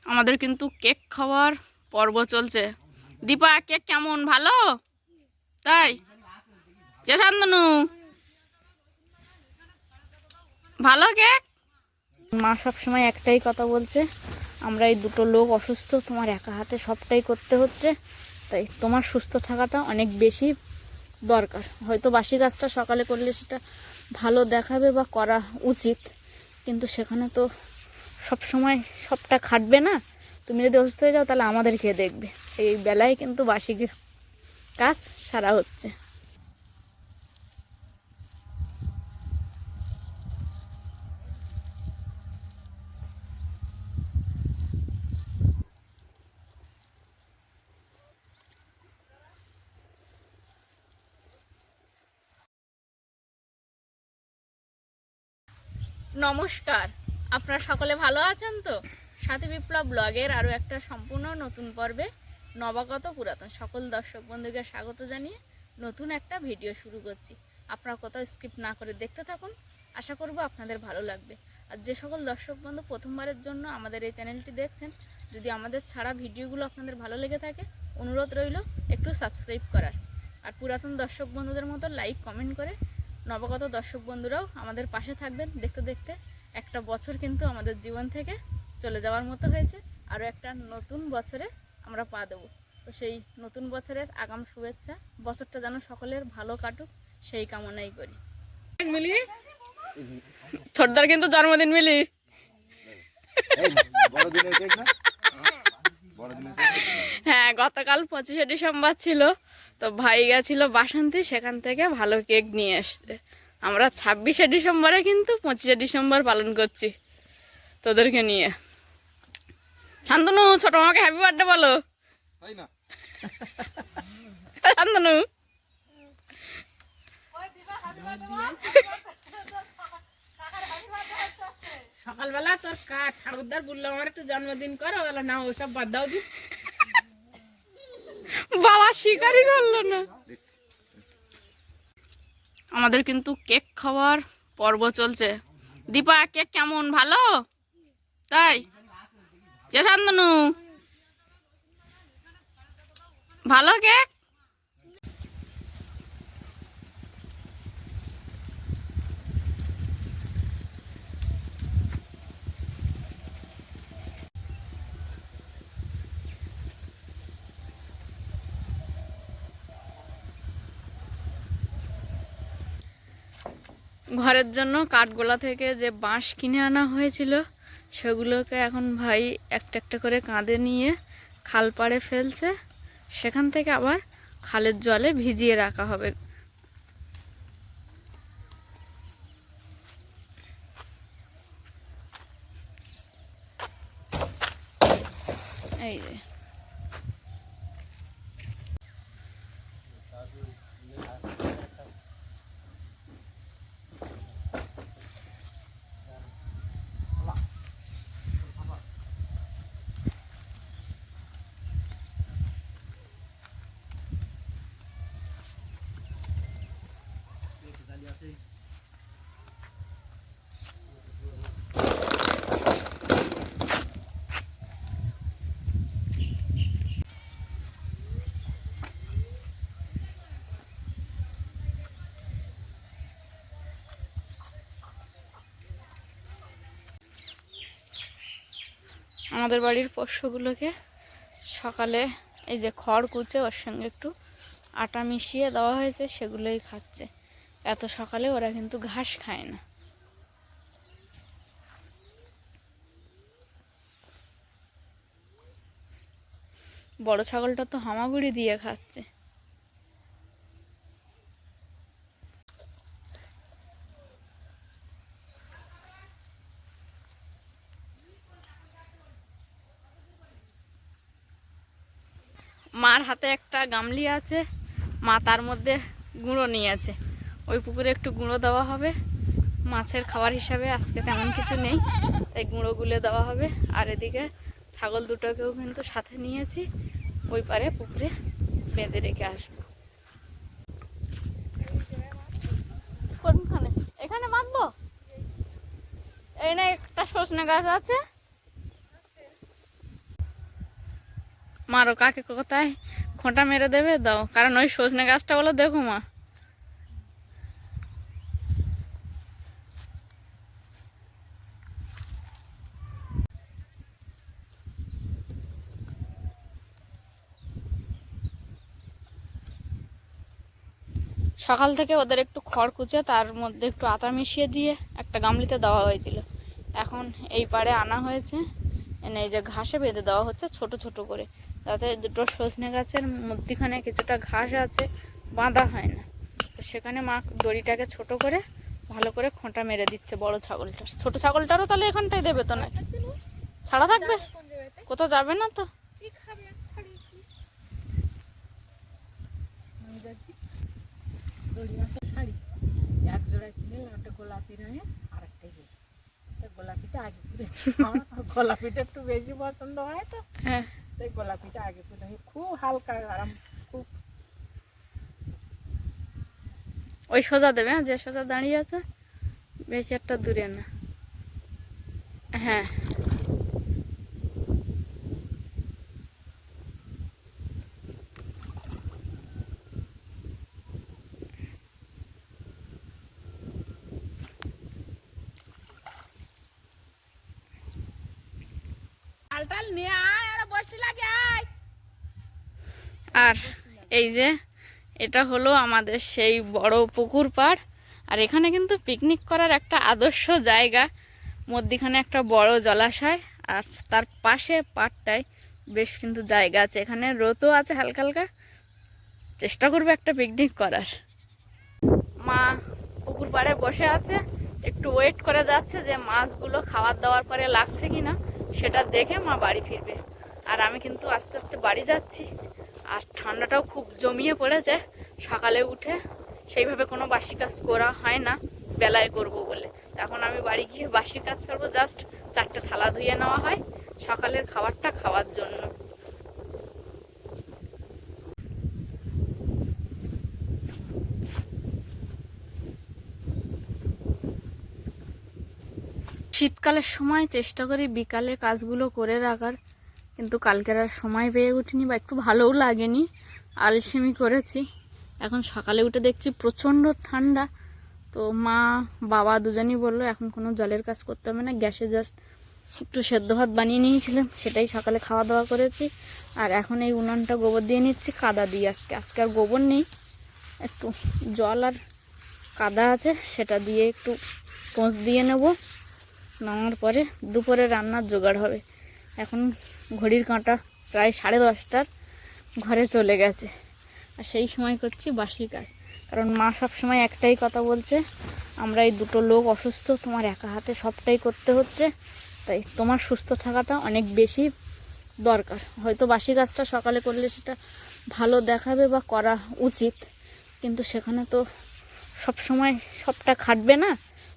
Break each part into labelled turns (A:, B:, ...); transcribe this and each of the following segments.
A: আমাদের কিন্তু কেক খাওয়ার পর্ব চলছে। দীপা, কেক কেমন? ভালো? তাই কে শান্তনু, ভালো কেক? মা সবসময় একটাই কথা বলছে, আমরা এই দুটো লোক অসুস্থ, তোমার একা হাতে সবটাই করতে হচ্ছে, তাই তোমার সুস্থ থাকাটা অনেক বেশি দরকার। হয়তো বাসি কাজটা সকালে করলে সেটা ভালো দেখাবে বা করা উচিত, কিন্তু সেখানে তো সব সময় সবটা খাটবে না। তুমি যদি অসুস্থ হয়ে যাও তাহলে আমাদের খেয়ে দেখবে, এই বেলায় কিন্তু বাসি কাজ সারা হচ্ছে। নমস্কার, আপনারা সকলে ভালো আছেন তো? সাথী বিপ্লব ব্লগের আরও একটা সম্পূর্ণ নতুন পর্বে নবাগত পুরাতন সকল দর্শক বন্ধুকে স্বাগত জানিয়ে নতুন একটা ভিডিও শুরু করছি। আপনারা কোথাও স্কিপ না করে দেখতে থাকুন, আশা করব আপনাদের ভালো লাগবে। আর যে সকল দর্শক বন্ধু প্রথমবারের জন্য আমাদের এই চ্যানেলটি দেখছেন, যদি আমাদের ছাড়া ভিডিওগুলো আপনাদের ভালো লেগে থাকে, অনুরোধ রইল একটু সাবস্ক্রাইব করার। আর পুরাতন দর্শক বন্ধুদের মতো লাইক কমেন্ট করে নবাগত দর্শক বন্ধুরাও আমাদের পাশে থাকবেন। দেখতে দেখতে একটা বছর কিন্তু আমাদের জীবন থেকে চলে যাওয়ার মতো হয়েছে, আরও একটা নতুন বছরে আমরা পা দেবো। তো সেই নতুন বছরের আগাম শুভেচ্ছা, বছরটা যেন সকলের ভালো কাটুক সেই কামনাই করি। মিলি ছোটদার কিন্তু জন্মদিন মিলি, হ্যাঁ গতকাল 25শে ডিসেম্বর ছিল, তো ভাই গেছিল বাসন্তী, সেখান থেকে ভালো কেক নিয়ে আসতে। আমরা 26শে ডিসেম্বরে কিন্তু 25শে ডিসেম্বর পালন করছি তোদেরকে নিয়ে। শান্তনু, ছোট মামাকে হ্যাপি বার্থডে বলো। শান্তনু
B: সকালবেলা তোর ঠাকুরদার বললাম আমার একটু জন্মদিন করো, বলো না ওসব বাদ দাও দি।
A: বাবা স্বীকারই করলো না। আমাদের কিন্তু কেক খাওয়ার পর্ব চলছে। দীপা, কেক কেমন? ভালো? তাই কে শান্তনু, ভালো কেক? ঘরের জন্য কাঠগোলা থেকে যে বাঁশ কিনে আনা হয়েছিল, সেগুলোকে এখন ভাই একটা একটা করে কাঁধে নিয়ে খাল পাড়ে ফেলছে, সেখান থেকে আবার খালের জলে ভিজিয়ে রাখা হবে। এই যে আমাদের বাড়ির পোষ্যগুলোকে সকালে এই যে খড় কুচে ওর সঙ্গে একটু আটা মিশিয়ে দেওয়া হয়েছে, সেগুলোই খাচ্ছে। এত সকালে ওরা কিন্তু ঘাস খায় না। বড় ছাগলটা তো হামাগুড়ি দিয়ে খাচ্ছে। মার হাতে একটা গামলি আছে, মা তার মধ্যে গুঁড়ো নিয়েছে, ওই পুকুরে একটু গুঁড়ো দেওয়া হবে মাছের খাবার হিসাবে। আজকে তেমন কিছু নেই, তাই গুঁড়ো গুলে দেওয়া হবে। আর এদিকে ছাগল দুটোকেও কিন্তু সাথে নিয়েছি, ওই পারে পুকুরে বেঁধে রেখে আসবো। কোনখানে? এখানে বাঁধবো? এই না একটা সজনে গাছ আছে, মারো কাকে কোথায় খোঁটা মেরে দেবে, দাও। কারণ ওই সজনে গাছটা বলো, দেখো মা, সকাল থেকে ওদের একটু খড় কুচে তার মধ্যে একটু আটা মিশিয়ে দিয়ে একটা গামলিতে দেওয়া হয়েছিল। এখন এই পাড়ে আনা হয়েছে, এনে এই যে ঘাসে বেঁধে দেওয়া হচ্ছে ছোট ছোট করে, যাতে দুটো সজনে গাছের মধ্যিখানে কিছুটা ঘাস আছে, বাঁধা হয় না। তো সেখানে মা দড়িটাকে ছোট করে ভালো করে খোঁটা মেরে দিচ্ছে বড় ছাগলটার। ছোট ছাগলটারও তাহলে এখানটাই দেবে তো, নাকি ছাড়া থাকবে? কোথাও যাবে না তো?
B: শাড়ি এক জোড়া কিনে একটা গোলাপি রঙের আর একটাই বেশি, গোলাপিটা আগে করে আমার গোলাপিটা একটু বেশি পছন্দ হয় তো,
A: হ্যাঁ,
B: তাই গোলাপিটা আগে করে খুব হালকা আরাম। খুব
A: ওই সোজা দেবে, হ্যাঁ, যে সোজা দাঁড়িয়ে আছে, বেশি একটা দূরে না। হ্যাঁ,
B: টাল নিয়ে আয় আর বসতে লাগে আয়।
A: আর এই যে এটা হলো আমাদের সেই বড় পুকুর পাড়। আর এখানে কিন্তু পিকনিক করার একটা আদর্শ জায়গা, মধ্যিখানে একটা বড় জলাশয়, আর তার পাশে পাড়টায় বেশ কিন্তু জায়গা আছে, এখানে রোদও আছে হালকা হালকা। চেষ্টা করবো একটা পিকনিক করার। মা পুকুর পাড়ে বসে আছে, একটু ওয়েট করে যাচ্ছে যে মাছগুলো খাবার দাওয়ার পরে লাগছে কিনা সেটা দেখে মা বাড়ি ফিরবে। আর আমি কিন্তু আস্তে আস্তে বাড়ি যাচ্ছি। আর ঠান্ডাটাও খুব জমিয়ে পড়েছে, সকালে উঠে সেইভাবে কোনো বাসি কাজ করা হয় না, বেলায় করব বলে। এখন আমি বাড়ি গিয়ে বাসি কাজ করবো, জাস্ট 4টে থালা ধুয়ে নেওয়া হয় সকালের খাবারটা খাওয়ার জন্য। শীতকালের সময় চেষ্টা করি বিকালে কাজগুলো করে রাখার, কিন্তু কালকের আর সময় পেয়ে উঠিনি, বা একটু ভালোও লাগেনি, আলসেমি করেছি। এখন সকালে উঠে দেখছি প্রচণ্ড ঠান্ডা। তো মা বাবা দুজনই বললো এখন কোনো জলের কাজ করতে হবে না, গ্যাসে জাস্ট একটু সেদ্ধ ভাত বানিয়ে নিয়েছিলাম, সেটাই সকালে খাওয়া দাওয়া করেছি। আর এখন এই উনানটা গোবর দিয়ে নিচ্ছি, কাদা দিয়ে। আজকে আর গোবর নেই, একটু জল আর কাদা আছে, সেটা দিয়ে একটু পোঁছ দিয়ে নেব। নামার পরে দুপুরে রান্নার জোগাড় হবে। এখন ঘড়ির কাঁটা প্রায় 10:30টার ঘরে চলে গেছে, আর সেই সময় করছি বাসি কাজ। কারণ মা সব সময় একটাই কথা বলছে, আমরা এই দুটো লোক অসুস্থ, তোমার একা হাতে সবটাই করতে হচ্ছে, তাই তোমার সুস্থ থাকাটা অনেক বেশি দরকার। হয়তো বাসি কাজটা সকালে করলে সেটা ভালো দেখাবে বা করা উচিত, কিন্তু সেখানে তো সব সময় সবটা খাটবে না।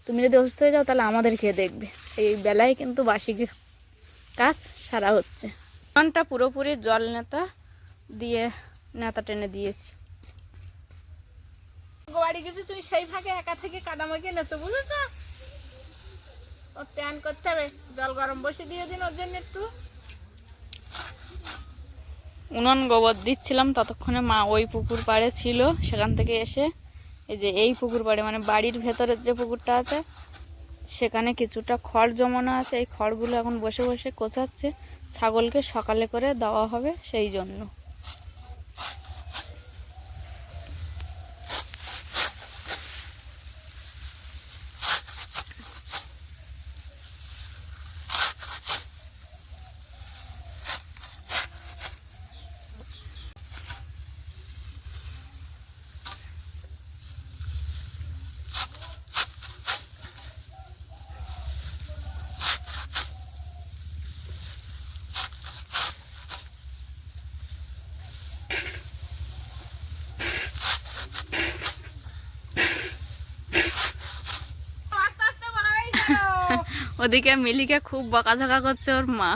A: তুমি যদি অসুস্থ হয়ে যাও তাহলে আমাদের কে দেখবে? এই বেলায় কিন্তু বাসি কাজ সারা হচ্ছে। উনানটা পুরোপুরি জল নেতা দিয়ে নেতা টেনে দিয়েছি।
B: বাড়ি গেছি তুই সেই ফাঁকে একা থেকে কাদা মাখিয়ে নেতো, বুঝেছ? ওর চান করতে হবে, জল গরম বসে দিয়ে দিন ওর জন্য একটু।
A: উনান গোবর দিচ্ছিলাম, ততক্ষণে মা ওই পুকুর পাড়ে ছিল, সেখান থেকে এসে এই যে এই পুকুর পাড়ে, মানে বাড়ির ভেতরের যে পুকুরটা আছে সেখানে কিছুটা খড় জমানো আছে, এই খড়গুলো এখন বসে বসে কোচাচ্ছে, ছাগলকে সকালে করে দেওয়া হবে সেই জন্য।
B: আস্তে আস্তে বাড়াই যাও।
A: ওদিকে মিলিকে খুব বকাঝকা করছে ওর মা।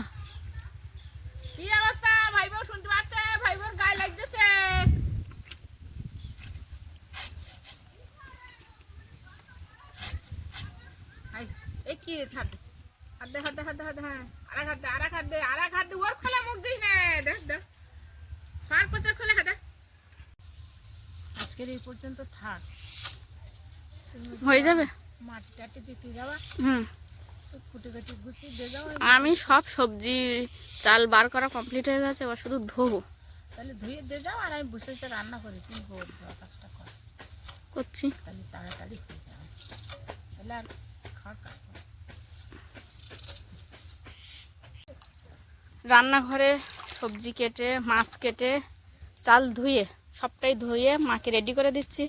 B: কি অবস্থা? ভাই বউ শুনতে পাচ্ছে? ভাই বউর গায়ে লাগতেছে। এই কি ছাড় দে, হাত দে, হাত দে, হাত দে, হাত দে, হ্যাঁ, আর এক হাত দে, আর এক হাত দে, আর এক হাত দে, ওর খোলা মুখ দিস না, দেখ দেখ এই পর্যন্ত থাক, তুমি
A: হয়ে যাবে।
B: মাটি টাটি দিতে যাবা,
A: হুম,
B: তো কুটি কুটি গুছিয়ে দিয়ে যাও।
A: আমি সব সবজি চাল বার করা কমপ্লিট হয়ে গেছে, এবার শুধু ধোবো।
B: তাহলে ধুয়ে দিয়ে যাও, আর আমি বসে বসে রান্না করি, তুমি গোবর দেওয়া কাজটা কর,
A: করছি।
B: তাহলে তাড়াতাড়ি হয়ে যাবে, তাহলে আর খাওয়ার কাজ নেই।
A: রান্নাঘরে সবজি কেটে, মাছ কেটে, চাল ধুয়ে, সবটাই ধুয়ে মাকে রেডি করে দিচ্ছি।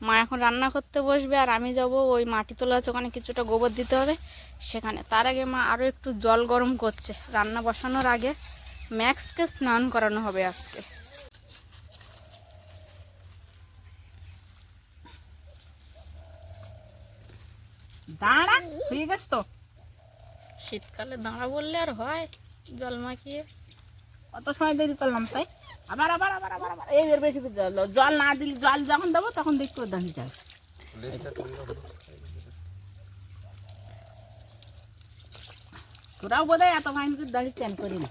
A: মা এখন রান্না করতে বসবে, আর আমি যাব ওই মাটি তোলা আছে, ওখানে কিছুটা গোবর দিতে হবে সেখানে। তার আগে মা আরও একটু জল গরম করছে, রান্না বসানোর আগে ম্যাক্সকে স্নান করানো হবে আজকে।
B: দাঁড়া, হয়ে গেছে তো।
A: শীতকালে দাঁড়া বললে আর হয়, জল মাখিয়ে।
B: অত সময় দেরি করলাম তাই, আবার আবার আবার আবার আবার এই এর বেশি করে জল দাও। জল না দিলে, জল যখন দেবো তখন দেখতে দাঁড়িয়ে যাবে। তোরাও বোধ হয় এত ফাইন করে দাঁড়িয়ে চান করি না,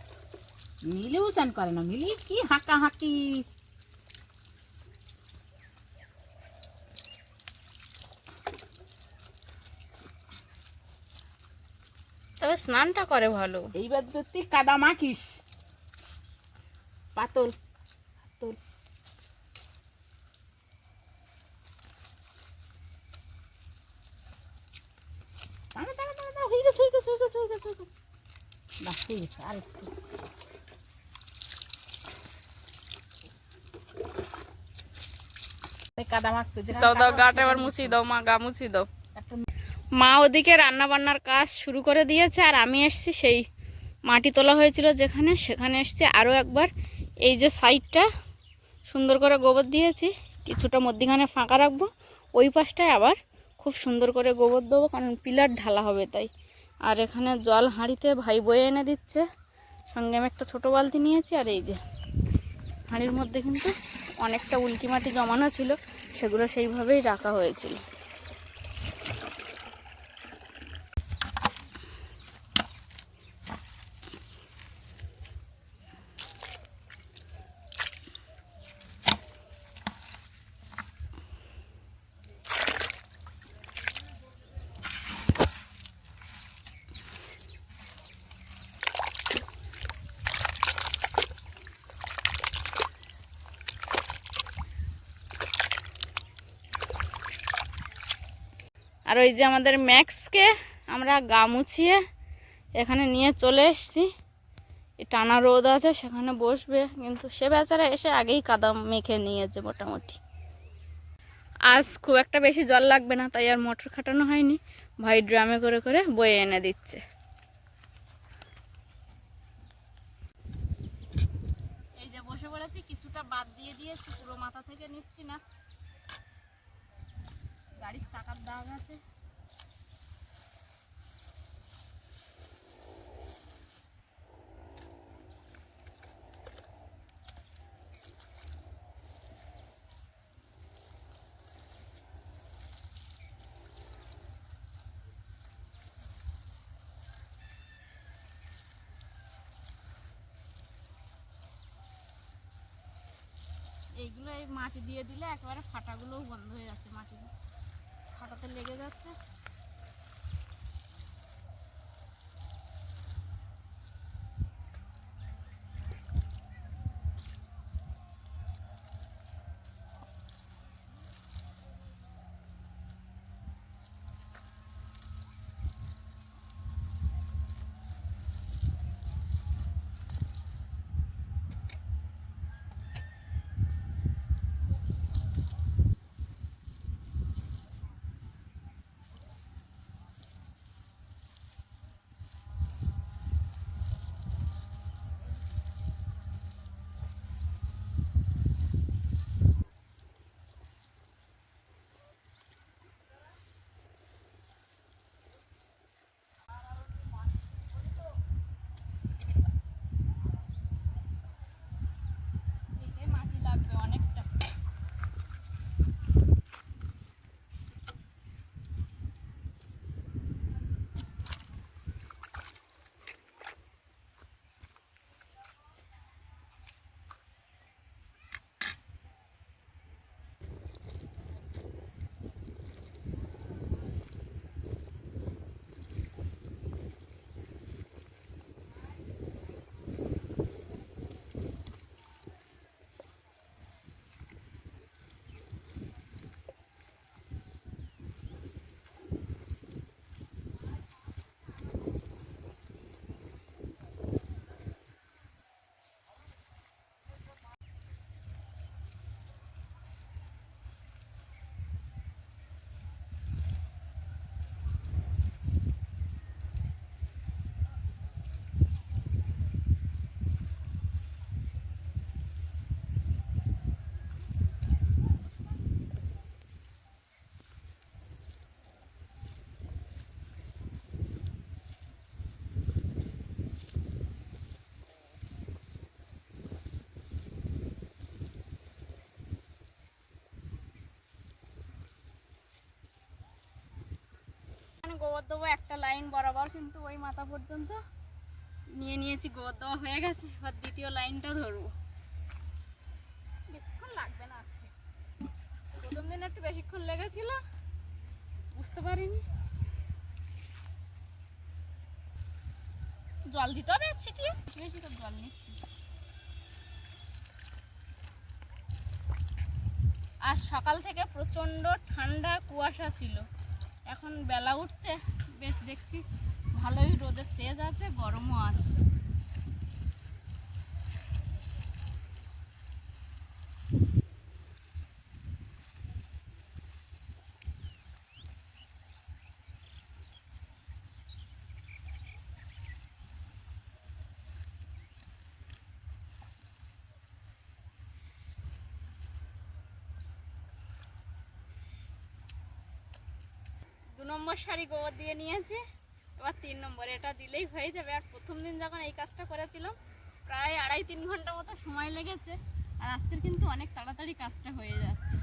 B: মিলিও চান করে না, মিলি কি হাঁকা হাঁকি।
A: তবে স্নানটা করে ভালো।
B: এইবার যদি কাদা মাখিস, পাতল পাতল, দাঁড়া দাঁড়া দাঁড়া দাঁড়া, হয়ে গেছে হয়ে গেছে হয়ে গেছে হয়ে গেছে হয়ে গেছে। বাহ, হয়ে গেছে, আর একটু। এই কাদা মাখতে যেখানে
A: দাও দাও,
B: কাদা
A: গাটা
B: সেখানে
A: এবার মুছিয়ে দাও মা, গা মুছিয়ে দাও।
B: একটা
A: মা ওদিকে রান্না বান্নার কাজ শুরু করে দিয়েছে, আর আমি এসছি সেই মাটি তোলা হয়েছিল যেখানে, সেখানে এসছি আরও একবার। এই যে সাইডটা সুন্দর করে গোবর দিয়েছি, কিছুটা মধ্যিখানে ফাঁকা রাখবো, ওই পাশটায় আবার খুব সুন্দর করে গোবর দেবো, কারণ পিলার ঢালা হবে তাই। আর এখানে জল হাঁড়িতে ভাই বয়ে এনে দিচ্ছে, সঙ্গে আমি একটা ছোটো বালতি নিয়েছি। আর এই যে হাঁড়ির মধ্যে কিন্তু অনেকটা উল্কি মাটি জমানো ছিল, সেগুলো সেইভাবেই রাখা হয়েছিল। আর ওই যে আমাদের ম্যাক্সকে আমরা গা মুছিয়ে এখানে নিয়ে চলে এসেছি, টানা রোদ আছে সেখানে বসবে, কিন্তু সে বেচারা এসে আগেই কাদা মেখে নিয়েছে মোটামুটি। আজ খুব একটা বেশি জল লাগবে না, তাই আর মোটর খাটানো হয়নি, ভাই ড্রামে করে করে বয়ে এনে দিচ্ছে। এই যে বসে পড়েছি, কিছুটা বাদ দিয়ে দিয়েছি, পুরো মাথা থেকে নিচ্ছি না, গাড়ির চাকার দাগ আছে। এইগুলো এই মাটি দিয়ে দিলে একেবারে ফাটাগুলোও বন্ধ হয়ে যাচ্ছে, মাটি ফাটাতে লেগে যাচ্ছে। গোবর দেবো একটা লাইন বরাবর, কিন্তু ওই মাথা পর্যন্ত নিয়ে নিয়েছি, গোবর দেওয়া হয়ে গেছে। এবার দ্বিতীয় লাইনটা ধরবো, বেশিক্ষণ লাগবে না আজকে। প্রথম দিন একটু বেশিক্ষণ লেগেছিল, বুঝতে পারিনি। জল দিতে হবে ছিটিয়ে, বেশি তো জল নিচ্ছি। আজ সকাল থেকে প্রচণ্ড ঠান্ডা কুয়াশা ছিল, এখন বেলা উঠতে বেশ দেখছি ভালোই রোদের তেজ আছে, গরমও আছে। দু নম্বর শাড়ি গোবর দিয়ে নিয়েছি, এবার 3 নম্বর এটা দিলেই হয়ে যাবে। আর প্রথম দিন যখন এই কাজটা করেছিলাম প্রায় 2.5-3 ঘন্টা মতো সময় লেগেছে, আর আজকের কিন্তু অনেক তাড়াতাড়ি কাজটা হয়ে যাচ্ছে।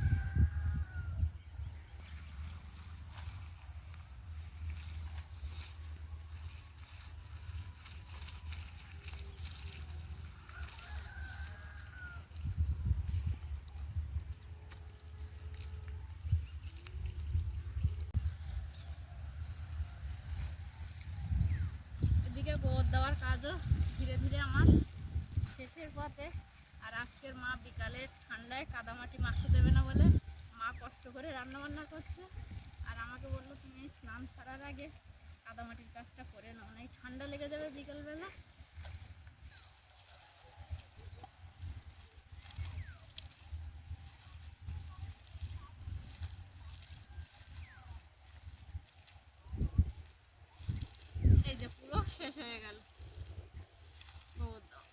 A: এদিকে গোবর দেওয়ার কাজও ধীরে ধীরে আমার শেষের পথে। আর আজকের মা বিকালে ঠান্ডায় কাদামাটি মাখতে দেবে না বলে মা কষ্ট করে রান্না বান্না করছে, আর আমাকে বললো তুমি স্নান করার আগে কাদামাটির কাজটা করে নাও, নাই ঠান্ডা লেগে যাবে বিকেলবেলা। এই যে পুরো শেষ হয়ে গেল গোবর দেওয়া।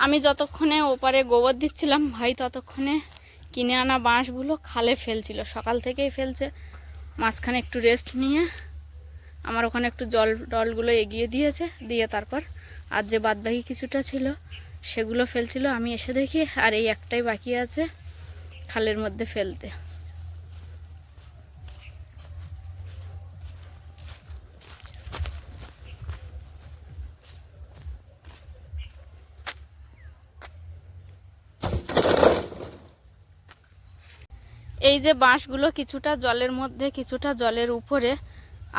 A: আমি যতক্ষণে ওপারে গোবর দিচ্ছিলাম, ভাই ততক্ষণে কিনে আনা বাঁশগুলো খালে ফেলছিল, সকাল থেকেই ফেলছে। মাঝখানে একটু রেস্ট নিয়ে আমার ওখানে একটু জল টলগুলো এগিয়ে দিয়েছে, দিয়ে তারপর আর যে বাদবাকি কিছুটা ছিল সেগুলো ফেলছিল। আমি এসে দেখি আর এই একটাই বাকি আছে খালের মধ্যে ফেলতে। এই যে বাঁশগুলো কিছুটা জলের মধ্যে কিছুটা জলের উপরে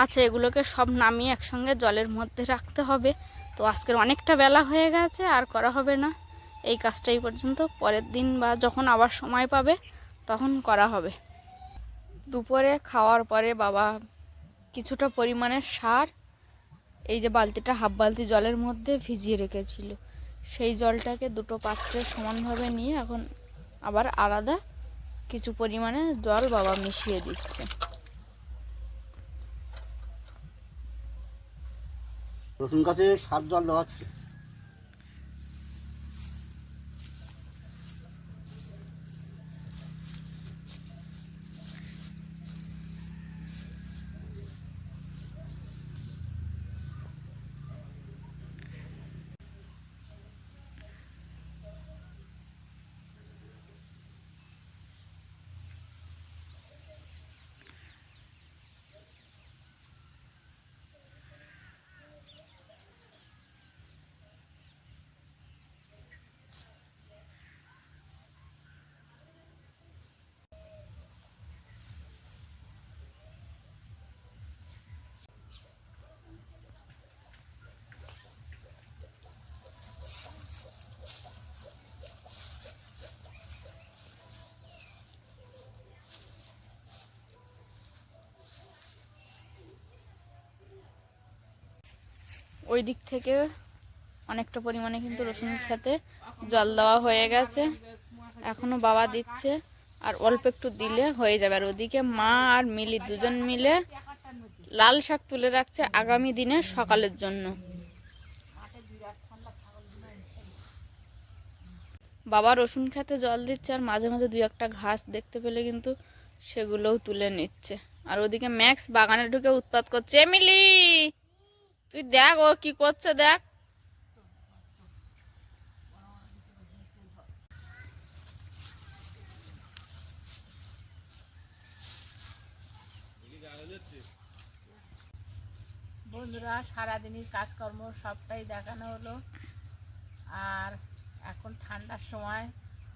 A: আছে, এগুলোকে সব নামিয়ে একসঙ্গে জলের মধ্যে রাখতে হবে। তো আজকের অনেকটা বেলা হয়ে গেছে, আর করা হবে না এই কাজটা এই পর্যন্ত। পরের দিন বা যখন আবার সময় পাবে তখন করা হবে। দুপুরে খাওয়ার পরে বাবা কিছুটা পরিমাণের সার এই যে বালতিটা হাফ বালতি জলের মধ্যে ভিজিয়ে রেখেছিল, সেই জলটাকে দুটো পাত্রে সমানভাবে নিয়ে এখন আবার আলাদা কিছু পরিমাণে জল বাবা মিশিয়ে দিচ্ছে।
C: রসুন গাছে সার জল দেওয়া হচ্ছে।
A: ওই দিক থেকে অনেকটা পরিমাণে কিন্তু রসুন খেতে জল দেওয়া হয়ে গেছে, এখনো বাবা দিচ্ছে, আর অল্প একটু দিলে হয়ে যাবে। আর ওদিকে মা আর মিলি দুজন মিলে লাল শাক তুলে রাখছে আগামী দিনে সকালের জন্য। বাবা রসুন খেতে জল দিচ্ছে, আর মাঝে মাঝে 2-1টা ঘাস দেখতে পেলে কিন্তু সেগুলোও তুলে নিচ্ছে। আর ওদিকে ম্যাক্স বাগানে ঢুকে উৎপাত করছে। মিলি তুই দেখ ও কি করছে, দেখ।
B: বন্ধুরা, সারাদিনই কাজকর্ম সবটাই দেখানো হলো। আর এখন ঠান্ডার সময়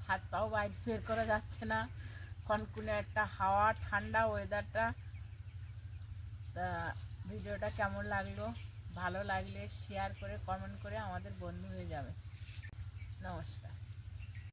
B: হাত পাও বাইরে বের করা যাচ্ছে না, কনকনে একটা হাওয়া, ঠান্ডা ওয়েদারটা। তা ভিডিওটা কেমন লাগলো, ভালো লাগলে শেয়ার করে কমেন্ট করে আমাদের বন্ধু হয়ে যাবে। নমস্কার।